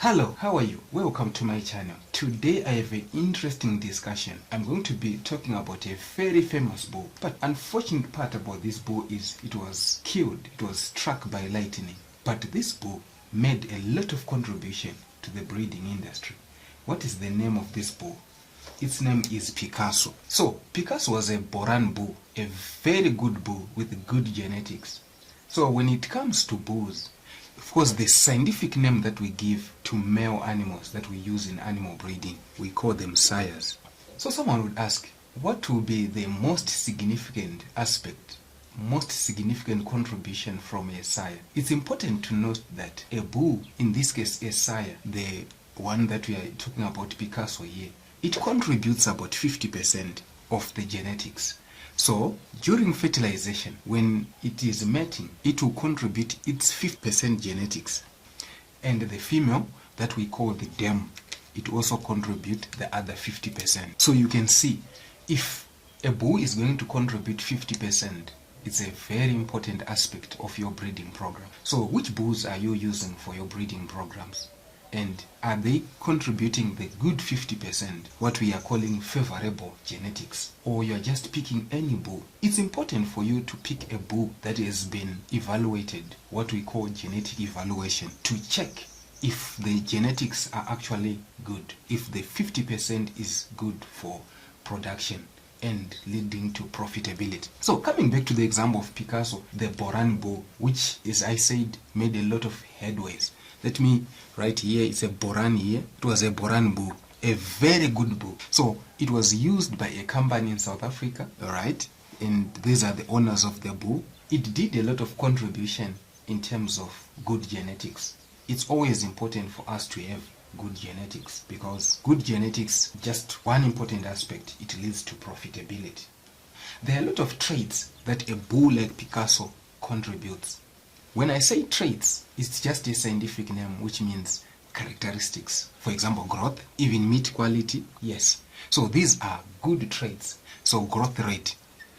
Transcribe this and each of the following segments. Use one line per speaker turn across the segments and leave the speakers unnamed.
Hello, how are you? Welcome to my channel. Today I have an interesting discussion. I'm going to be talking about a very famous bull. But unfortunate part about this bull is it was killed. It was struck by lightning. But this bull made a lot of contribution to the breeding industry. What is the name of this bull? Its name is Picasso. So Picasso was a Boran bull, a very good bull with good genetics. So when it comes to bulls, of course, the scientific name that we give to male animals that we use in animal breeding, we call them sires. So someone would ask, what will be the most significant aspect, most significant contribution from a sire? It's important to note that a bull, in this case a sire, the one that we are talking about, Picasso here, it contributes about 50% of the genetics. So, during fertilization, when it is mating, it will contribute its 50% genetics. And the female, that we call the dam, it also contributes the other 50%. So you can see, if a bull is going to contribute 50%, it's a very important aspect of your breeding program. So which bulls are you using for your breeding programs? And are they contributing the good 50%, what we are calling favorable genetics? Or you are just picking any bull? It's important for you to pick a bull that has been evaluated, what we call genetic evaluation, to check if the genetics are actually good, if the 50% is good for production and leading to profitability. So coming back to the example of Picasso, the Boran bull, which, as I said, made a lot of headways. Let me write here, it's a Boran here. It was a Boran bull, a very good bull. So it was used by a company in South Africa, alright? And these are the owners of the bull. It did a lot of contribution in terms of good genetics. It's always important for us to have good genetics, because good genetics, just one important aspect, it leads to profitability. There are a lot of traits that a bull like Picasso contributes. When I say traits, it's just a scientific name, which means characteristics. For example, growth, even meat quality, yes. So these are good traits. So growth rate,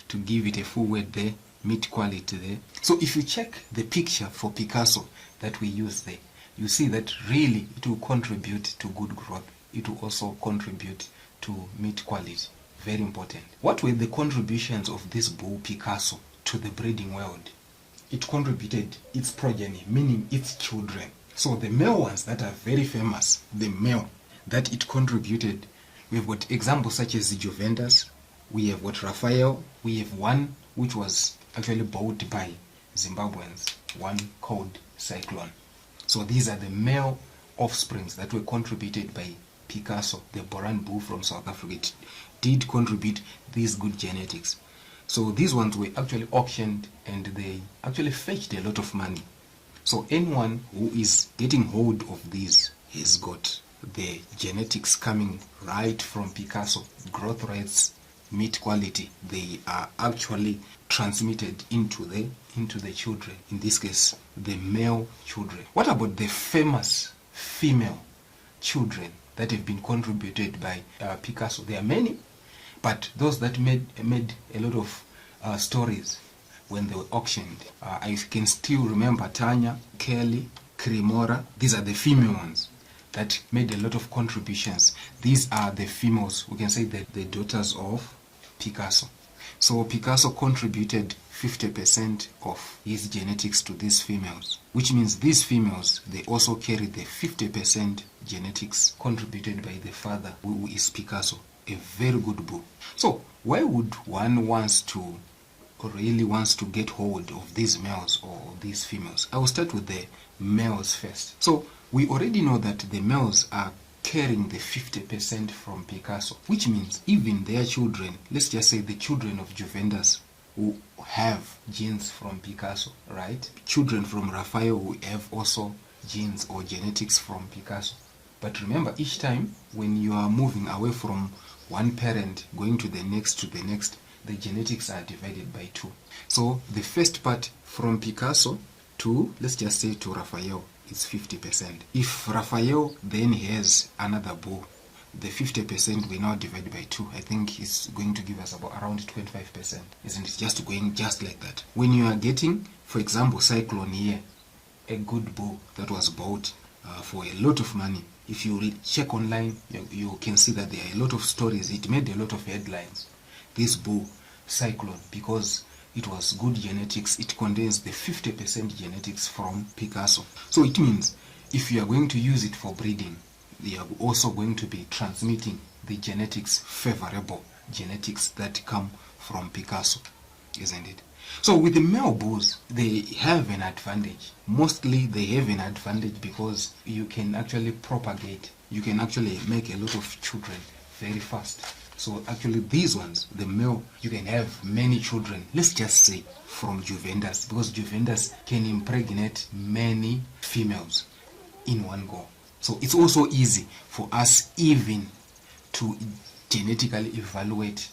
to give it a full word there, meat quality there. So if you check the picture for Picasso that we use there, you see that really it will contribute to good growth. It will also contribute to meat quality. Very important. What were the contributions of this bull Picasso to the breeding world? It contributed its progeny, meaning its children. So the male ones that are very famous, the male that it contributed, we've got examples such as Juventus, we have got Raphael, we have one which was actually bought by Zimbabweans, one called Cyclone. So these are the male offsprings that were contributed by Picasso, the Boran bull from South Africa. It did contribute these good genetics. So these ones were actually auctioned and they actually fetched a lot of money. So anyone who is getting hold of these has got the genetics coming right from Picasso. Growth rates, meat quality, they are actually transmitted into the children. In this case, the male children. What about the famous female children that have been contributed by Picasso? There are many. But those that made a lot of stories when they were auctioned, I can still remember Tanya, Kelly, Cremora. These are the female ones that made a lot of contributions. These are the females, we can say that the daughters of Picasso. So Picasso contributed 50% of his genetics to these females, which means these females, they also carry the 50% genetics contributed by the father, who is Picasso. A very good bull. So why would one really wants to get hold of these males or these females? I will start with the males first. So we already know that the males are carrying the 50% from Picasso, which means even their children, let's just say the children of Juventus, who have genes from Picasso, right? Children from Raphael who have also genes or genetics from Picasso. But remember, each time when you are moving away from one parent going to the next, the genetics are divided by 2. So the first part from Picasso to, let's just say, to Raphael, is 50%. If Raphael then has another bull, the 50% we now divide by 2. I think it's going to give us about around 25%. Isn't it? Just going just like that. When you are getting, for example, Cyclone here, a good bull that was bought for a lot of money. If you check online, you can see that there are a lot of stories. It made a lot of headlines. This bull, Cyclone, because it was good genetics. It contains the 50% genetics from Picasso. So it means if you are going to use it for breeding, you are also going to be transmitting the genetics, favorable genetics that come from Picasso, isn't it? So with the male bulls, they have an advantage. Mostly they have an advantage because you can actually propagate. You can actually make a lot of children very fast. So actually these ones, the male, you can have many children, let's just say from juveniles, because juveniles can impregnate many females in one go. So it's also easy for us even to genetically evaluate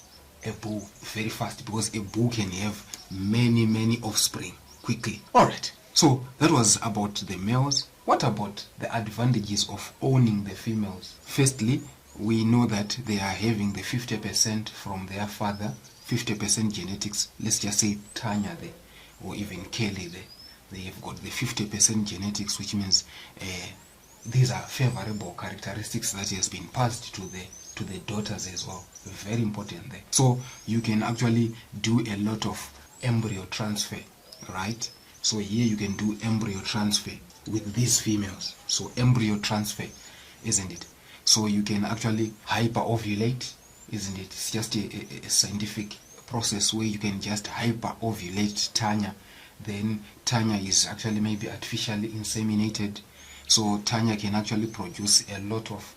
a bull very fast, because a bull can have many offspring quickly. Alright, so that was about the males. What about the advantages of owning the females? Firstly, we know that they are having the 50% from their father, 50% genetics. Let's just say Tanya there, or even Kelly there. They have got the 50% genetics, which means these are favorable characteristics that has been passed to the daughters as well. Very important there. So you can actually do a lot of embryo transfer, right? So here you can do embryo transfer with these females. So embryo transfer, isn't it? So you can actually hyper-ovulate, isn't it? It's just a scientific process where you can just hyper-ovulate Tanya. Then Tanya is actually maybe artificially inseminated. So Tanya can actually produce a lot of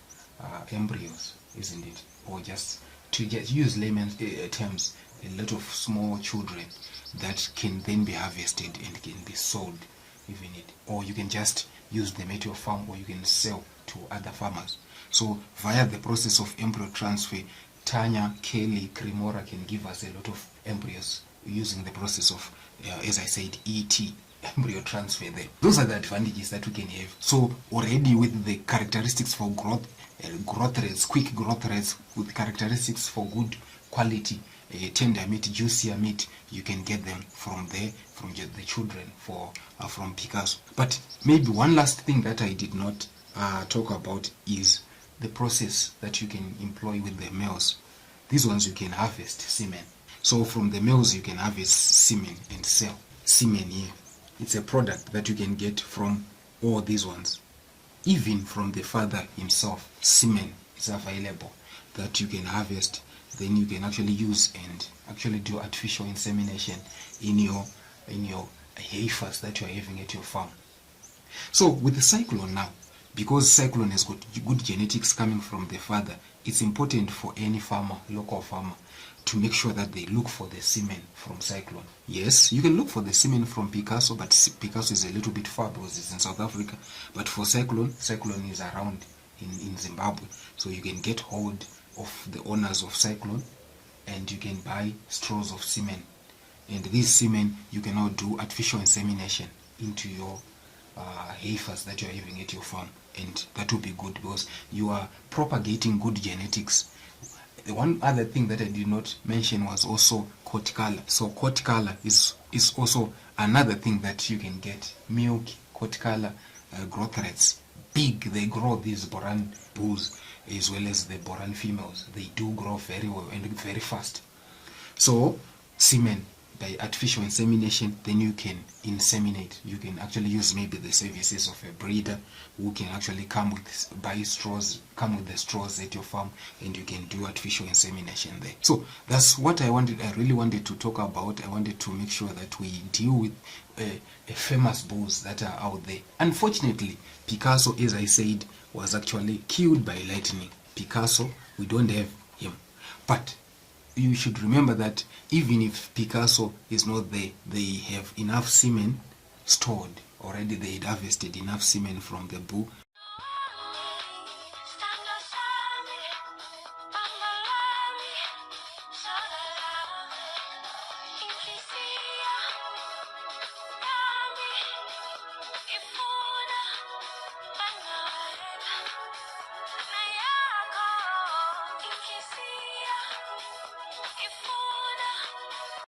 embryos, isn't it? Or just to just use layman's terms, a lot of small children that can then be harvested and can be sold, even it. Or you can just use them at your farm, or you can sell to other farmers. So via the process of embryo transfer, Tanya, Kelly, Cremora can give us a lot of embryos using the process of, as I said, ET, embryo transfer there. Those are the advantages that we can have. So already with the characteristics for growth rates, quick growth rates, with characteristics for good quality, tender meat, juicier meat, you can get them from there, from the children from Picasso. But maybe one last thing that I did not talk about is the process that you can employ with the males. These ones you can harvest semen. So from the males you can harvest semen and sell. Semen here, it's a product that you can get from all these ones. Even from the father himself, semen is available that you can harvest. Then you can actually use and actually do artificial insemination in your heifers that you are having at your farm. So with the cyclone now, because cyclone has got good genetics coming from the father, it's important for any farmer, local farmer, to make sure that they look for the semen from cyclone. Yes, you can look for the semen from Picasso, but Picasso is a little bit far because it's in South Africa. But for cyclone is around in Zimbabwe. So you can get hold of the owners of cyclone and you can buy straws of semen. And this semen, you can now do artificial insemination into your heifers that you are having at your farm, and that will be good because you are propagating good genetics. The one other thing that I did not mention was also coat color. So coat color is also another thing that you can get. Milk, coat color, growth rates big. They grow, these Boran bulls as well as the Boran females. They do grow very well and very fast. So semen, by artificial insemination, then you can inseminate. You can actually use maybe the services of a breeder who can actually come with the straws at your farm, and you can do artificial insemination there. So that's what I really wanted to talk about. I wanted to make sure that we deal with famous bulls that are out there. Unfortunately, Picasso, as I said, was actually killed by lightning. Picasso, we don't have him. But you should remember that even if Picasso is not there, they have enough semen stored already. They had harvested enough semen from the bull